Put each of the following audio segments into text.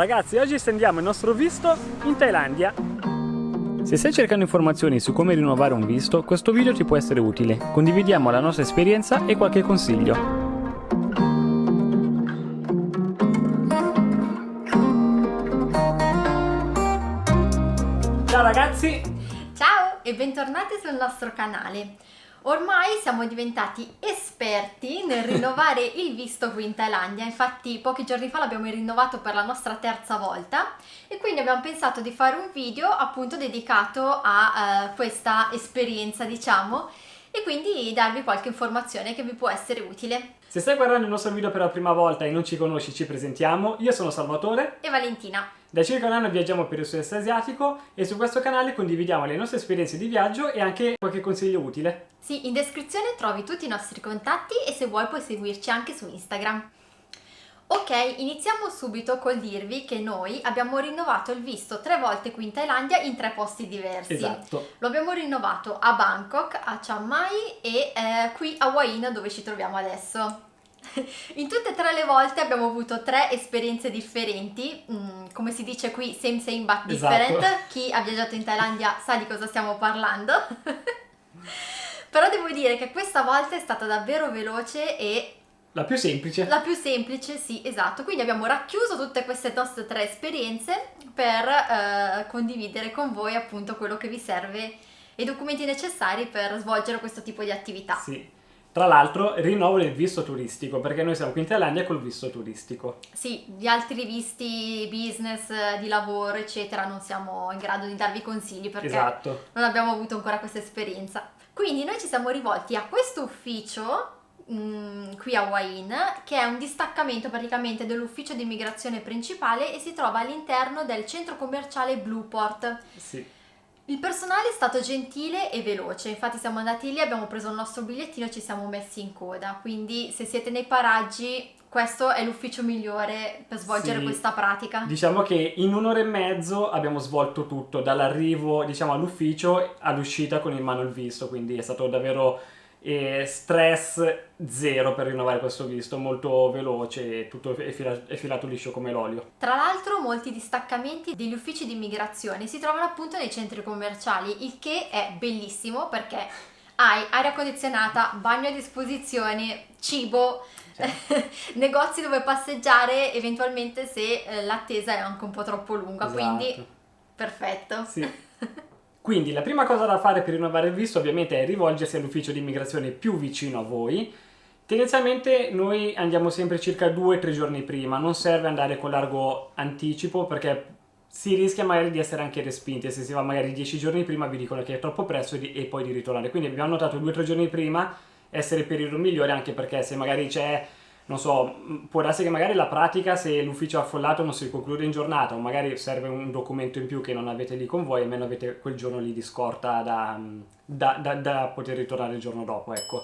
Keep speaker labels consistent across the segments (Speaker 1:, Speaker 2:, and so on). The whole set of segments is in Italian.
Speaker 1: Ragazzi, oggi stendiamo il nostro visto in Thailandia. Se stai cercando informazioni su come rinnovare un visto, questo video ti può essere utile. Condividiamo la nostra esperienza e qualche consiglio. Ciao ragazzi!
Speaker 2: Ciao e bentornati sul nostro canale. Ormai siamo diventati esperti nel rinnovare il visto qui in Thailandia, infatti pochi giorni fa l'abbiamo rinnovato per la nostra terza volta e quindi abbiamo pensato di fare un video appunto dedicato a questa esperienza, diciamo, e quindi darvi qualche informazione che vi può essere utile.
Speaker 1: Se stai guardando il nostro video per la prima volta e non ci conosci, ci presentiamo. Io sono Salvatore
Speaker 2: E Valentina.
Speaker 1: Da circa un anno viaggiamo per il sud-est asiatico e su questo canale condividiamo le nostre esperienze di viaggio e anche qualche consiglio utile.
Speaker 2: Sì, in descrizione trovi tutti i nostri contatti e se vuoi puoi seguirci anche su Instagram. Ok, iniziamo subito col dirvi che noi abbiamo rinnovato il visto 3 volte qui in Thailandia in 3 posti diversi.
Speaker 1: Esatto.
Speaker 2: Lo abbiamo rinnovato a Bangkok, a Chiang Mai e qui a Hua Hin dove ci troviamo adesso. In tutte e 3 le volte abbiamo avuto 3 esperienze differenti, come si dice qui, same but different.
Speaker 1: Esatto.
Speaker 2: Chi ha viaggiato in Thailandia sa di cosa stiamo parlando. Però devo dire che questa volta è stata davvero veloce e
Speaker 1: La più semplice.
Speaker 2: la più semplice, sì, esatto. Quindi abbiamo racchiuso tutte queste nostre 3 esperienze per condividere con voi appunto quello che vi serve e i documenti necessari per svolgere questo tipo di attività.
Speaker 1: Sì. Tra l'altro rinnovo il visto turistico perché noi siamo qui in Thailandia col visto turistico.
Speaker 2: Sì, di altri visti, business, di lavoro, eccetera, non siamo in grado di darvi consigli perché
Speaker 1: Esatto.
Speaker 2: non abbiamo avuto ancora questa esperienza. Quindi noi ci siamo rivolti a questo ufficio qui a Hua Hin, che è un distaccamento praticamente dell'ufficio di immigrazione principale e si trova all'interno del centro commerciale Blueport.
Speaker 1: Sì.
Speaker 2: Il personale è stato gentile e veloce, infatti siamo andati lì, abbiamo preso il nostro bigliettino e ci siamo messi in coda, quindi se siete nei paraggi questo è l'ufficio migliore per svolgere
Speaker 1: Sì.
Speaker 2: questa pratica.
Speaker 1: Diciamo che in un'ora e mezzo abbiamo svolto tutto, dall'arrivo diciamo all'ufficio all'uscita con in mano il visto, quindi è stato davvero stress zero per rinnovare questo visto, molto veloce e tutto è filato liscio come l'olio.
Speaker 2: Tra l'altro molti distaccamenti degli uffici di immigrazione si trovano appunto nei centri commerciali, il che è bellissimo perché hai aria condizionata, bagno a disposizione, cibo, negozi dove passeggiare eventualmente se l'attesa è anche un po' troppo lunga,
Speaker 1: Esatto.
Speaker 2: quindi perfetto.
Speaker 1: Sì. Quindi la prima cosa da fare per rinnovare il visto ovviamente è rivolgersi all'ufficio di immigrazione più vicino a voi. Tendenzialmente noi andiamo sempre circa 2-3 giorni prima, non serve andare con largo anticipo perché si rischia magari di essere anche respinti, se si va magari 10 giorni prima vi dicono che è troppo presto e poi di ritornare. Quindi abbiamo notato 2-3 giorni prima essere il periodo migliore, anche perché se magari c'è, non so, può darsi che magari la pratica, se l'ufficio è affollato, non si conclude in giornata o magari serve un documento in più che non avete lì con voi, almeno avete quel giorno lì di scorta da poter ritornare il giorno dopo, ecco.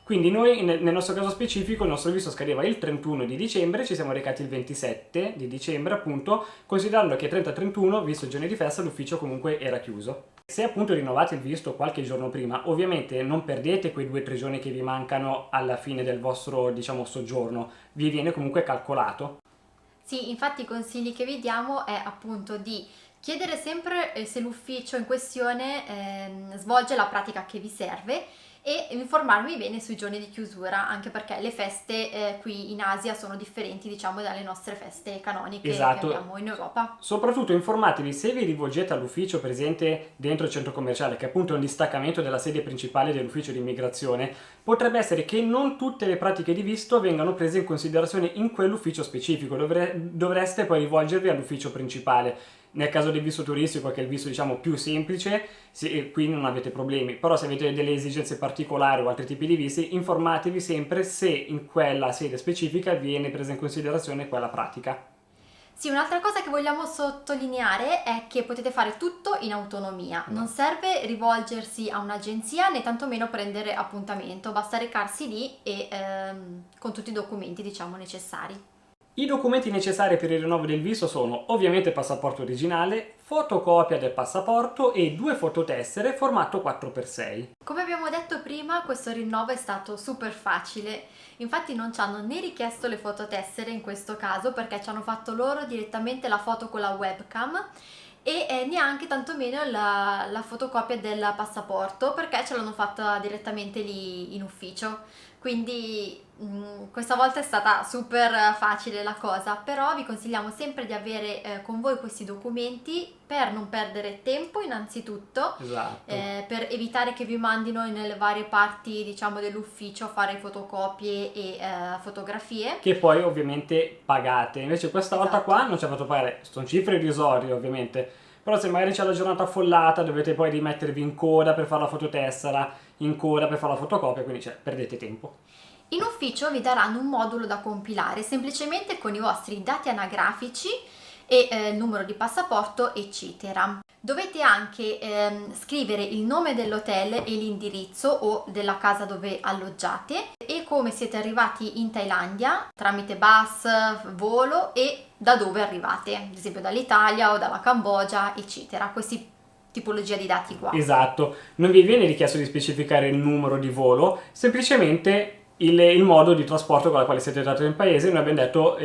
Speaker 1: Quindi noi nel nostro caso specifico il nostro visto scadeva il 31 di dicembre, ci siamo recati il 27 di dicembre appunto, considerando che 30-31, visto il giorno di festa, l'ufficio comunque era chiuso. Se appunto rinnovate il visto qualche giorno prima, ovviamente non perdete quei 2-3 giorni che vi mancano alla fine del vostro, diciamo, soggiorno, vi viene comunque calcolato.
Speaker 2: Sì, infatti i consigli che vi diamo è appunto di chiedere sempre se l'ufficio in questione svolge la pratica che vi serve e informarvi bene sui giorni di chiusura, anche perché le feste qui in Asia sono differenti, diciamo, dalle nostre feste canoniche
Speaker 1: Esatto.
Speaker 2: che abbiamo in Europa.
Speaker 1: Soprattutto informatevi se vi rivolgete all'ufficio presente dentro il centro commerciale, che appunto è un distaccamento della sede principale dell'ufficio di immigrazione, potrebbe essere che non tutte le pratiche di visto vengano prese in considerazione in quell'ufficio specifico, dovreste poi rivolgervi all'ufficio principale. Nel caso del visto turistico, che è il visto diciamo più semplice, qui non avete problemi, però se avete delle esigenze particolari o altri tipi di visti, informatevi sempre se in quella sede specifica viene presa in considerazione quella pratica.
Speaker 2: Sì, un'altra cosa che vogliamo sottolineare è che potete fare tutto in autonomia, non serve rivolgersi a un'agenzia né tantomeno prendere appuntamento, basta recarsi lì e con tutti i documenti diciamo necessari.
Speaker 1: I documenti necessari per il rinnovo del visto sono ovviamente passaporto originale, fotocopia del passaporto e 2 fototessere formato 4x6.
Speaker 2: Come abbiamo detto prima, questo rinnovo è stato super facile, infatti non ci hanno né richiesto le fototessere in questo caso perché ci hanno fatto loro direttamente la foto con la webcam e neanche tantomeno la fotocopia del passaporto perché ce l'hanno fatta direttamente lì in ufficio. Quindi questa volta è stata super facile la cosa, però vi consigliamo sempre di avere con voi questi documenti per non perdere tempo innanzitutto,
Speaker 1: Esatto.
Speaker 2: per evitare che vi mandino nelle varie parti diciamo dell'ufficio a fare fotocopie e fotografie.
Speaker 1: Che poi ovviamente pagate. Invece questa volta
Speaker 2: Esatto.
Speaker 1: qua non ci ha fatto pagare, sono cifre irrisorie ovviamente, però se magari c'è la giornata affollata dovete poi rimettervi in coda per fare la fototessera, in coda per fare la fotocopia, quindi perdete tempo.
Speaker 2: In ufficio vi daranno un modulo da compilare semplicemente con i vostri dati anagrafici e il numero di passaporto, eccetera. Dovete anche scrivere il nome dell'hotel e l'indirizzo o della casa dove alloggiate e come siete arrivati in Thailandia tramite bus, volo e da dove arrivate, ad esempio dall'Italia o dalla Cambogia, eccetera. Questi tipologia di dati qua.
Speaker 1: Esatto, non vi viene richiesto di specificare il numero di volo, semplicemente il modo di trasporto con il quale siete entrati nel paese, noi abbiamo detto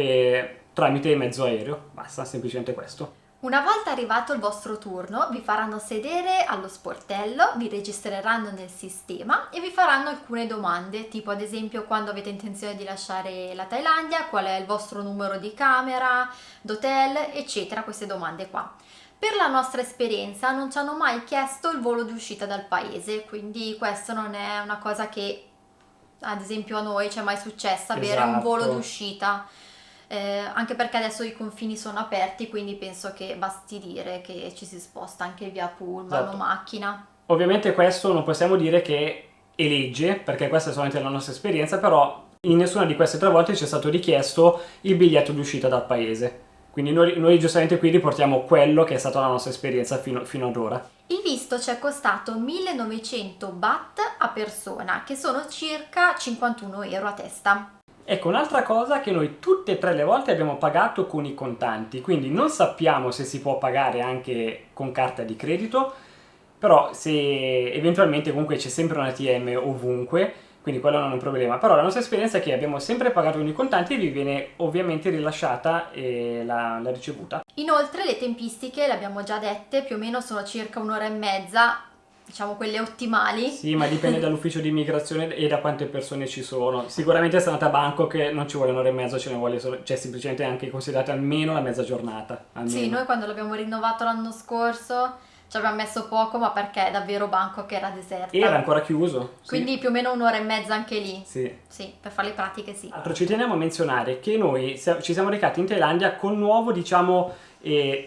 Speaker 1: tramite mezzo aereo, basta, semplicemente questo.
Speaker 2: Una volta arrivato il vostro turno, vi faranno sedere allo sportello, vi registreranno nel sistema e vi faranno alcune domande, tipo ad esempio quando avete intenzione di lasciare la Thailandia, qual è il vostro numero di camera, d'hotel, eccetera, queste domande qua. Per la nostra esperienza non ci hanno mai chiesto il volo di uscita dal paese, quindi questo non è una cosa che ad esempio a noi ci è mai successa, avere un volo
Speaker 1: Esatto.
Speaker 2: d'uscita. Anche perché adesso i confini sono aperti, quindi penso che basti dire che ci si sposta anche via pullman
Speaker 1: Esatto.
Speaker 2: o macchina.
Speaker 1: Ovviamente questo non possiamo dire che è legge, perché questa è solamente la nostra esperienza, però in nessuna di queste 3 volte ci è stato richiesto il biglietto d'uscita dal paese. Quindi noi giustamente qui riportiamo quello che è stata la nostra esperienza fino ad ora.
Speaker 2: Il visto ci è costato 1900 baht a persona, che sono circa 51 euro a testa.
Speaker 1: Ecco, un'altra cosa che noi tutte e 3 le volte abbiamo pagato con i contanti, quindi non sappiamo se si può pagare anche con carta di credito, però se eventualmente comunque c'è sempre un ATM ovunque, quindi quello non è un problema. Però la nostra esperienza è che abbiamo sempre pagato con i contanti e vi viene ovviamente rilasciata la ricevuta.
Speaker 2: Inoltre le tempistiche, le abbiamo già dette, più o meno sono circa un'ora e mezza, diciamo quelle ottimali.
Speaker 1: Sì, ma dipende dall'ufficio di immigrazione e da quante persone ci sono. Sicuramente se andate a Bangkok non ci vuole un'ora e mezza, ce ne vuole cioè semplicemente anche considerate almeno la mezza giornata. Almeno.
Speaker 2: Sì, noi quando l'abbiamo rinnovato l'anno scorso ci abbiamo messo poco, ma perché davvero Bangkok era deserta.
Speaker 1: Era ancora chiuso. Sì.
Speaker 2: Quindi più o meno un'ora e mezza anche lì.
Speaker 1: Sì.
Speaker 2: Sì, per fare le pratiche sì.
Speaker 1: Altro ci teniamo a menzionare che noi ci siamo recati in Thailandia con nuovo, diciamo,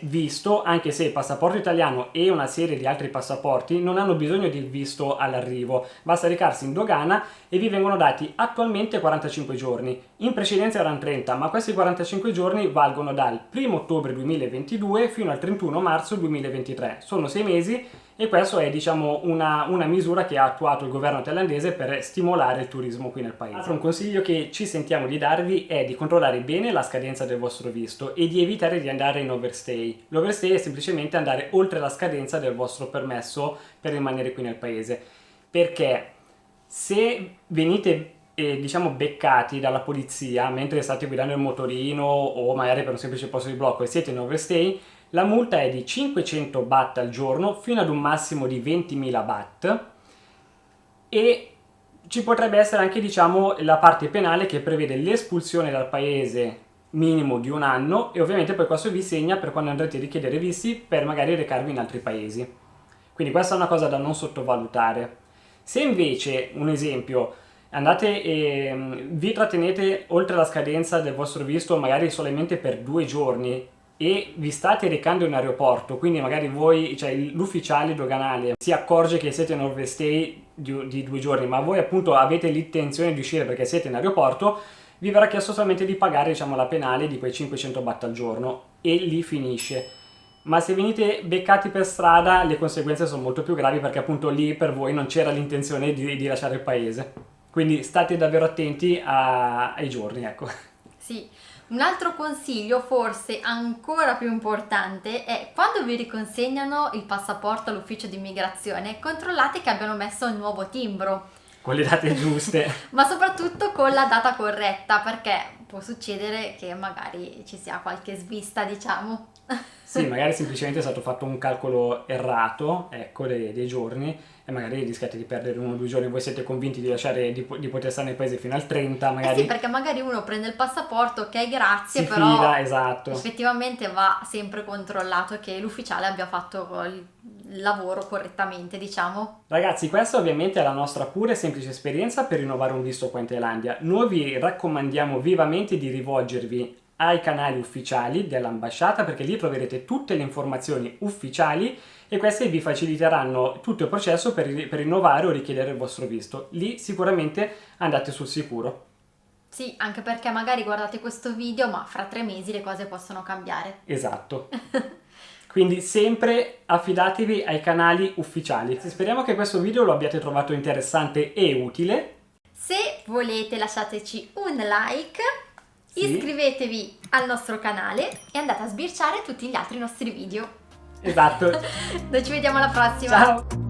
Speaker 1: visto, anche se il passaporto italiano e una serie di altri passaporti non hanno bisogno di visto all'arrivo, basta recarsi in dogana e vi vengono dati attualmente 45 giorni. In precedenza erano 30, ma questi 45 giorni valgono dal 1 ottobre 2022 fino al 31 marzo 2023. Sono 6 mesi e questo è, diciamo, una misura che ha attuato il governo thailandese per stimolare il turismo qui nel paese. Altro un consiglio che ci sentiamo di darvi è di controllare bene la scadenza del vostro visto e di evitare di andare in overstay. L'overstay è semplicemente andare oltre la scadenza del vostro permesso per rimanere qui nel paese, perché se venite diciamo beccati dalla polizia mentre state guidando il motorino o magari per un semplice posto di blocco e siete in overstay, la multa è di 500 baht al giorno fino ad un massimo di 20.000 baht e ci potrebbe essere anche, diciamo, la parte penale che prevede l'espulsione dal paese minimo di 1 anno e ovviamente poi questo vi segna per quando andrete a richiedere visti per magari recarvi in altri paesi. Quindi questa è una cosa da non sottovalutare. Se invece, un esempio, andate vi trattenete oltre la scadenza del vostro visto magari solamente per 2 giorni e vi state recando in aeroporto, quindi magari voi, cioè l'ufficiale doganale si accorge che siete in overstay di 2 giorni, ma voi appunto avete l'intenzione di uscire perché siete in aeroporto, vi verrà chiesto solamente di pagare, diciamo, la penale di quei 500 baht al giorno e lì finisce. Ma se venite beccati per strada le conseguenze sono molto più gravi perché appunto lì per voi non c'era l'intenzione di lasciare il paese. Quindi state davvero attenti ai giorni, ecco.
Speaker 2: Sì, Un altro consiglio, forse ancora più importante, è quando vi riconsegnano il passaporto all'ufficio di immigrazione, controllate che abbiano messo il nuovo timbro,
Speaker 1: Con le date giuste.
Speaker 2: ma soprattutto con la data corretta, perché può succedere che magari ci sia qualche svista, diciamo.
Speaker 1: Sì, magari semplicemente è stato fatto un calcolo errato, ecco, dei giorni, e magari rischiate di perdere 1 o 2 giorni. Voi siete convinti di lasciare, di poter stare nel paese fino al 30, magari
Speaker 2: Sì, perché magari uno prende il passaporto, ok, grazie,
Speaker 1: si
Speaker 2: però
Speaker 1: fila, esatto.
Speaker 2: effettivamente va sempre controllato che l'ufficiale abbia fatto il lavoro correttamente, diciamo.
Speaker 1: Ragazzi, questa ovviamente è la nostra pura e semplice esperienza per rinnovare un visto qua in Thailandia. Noi vi raccomandiamo vivamente di rivolgervi ai canali ufficiali dell'ambasciata, perché lì troverete tutte le informazioni ufficiali e queste vi faciliteranno tutto il processo per rinnovare o richiedere il vostro visto. Lì sicuramente andate sul sicuro.
Speaker 2: Sì, anche perché magari guardate questo video, ma fra 3 mesi le cose possono cambiare.
Speaker 1: Esatto. Quindi sempre affidatevi ai canali ufficiali. Speriamo che questo video lo abbiate trovato interessante e utile.
Speaker 2: Se volete lasciateci un like,
Speaker 1: Sì.
Speaker 2: iscrivetevi al nostro canale e andate a sbirciare tutti gli altri nostri video.
Speaker 1: Esatto.
Speaker 2: Noi ci vediamo alla prossima!
Speaker 1: Ciao!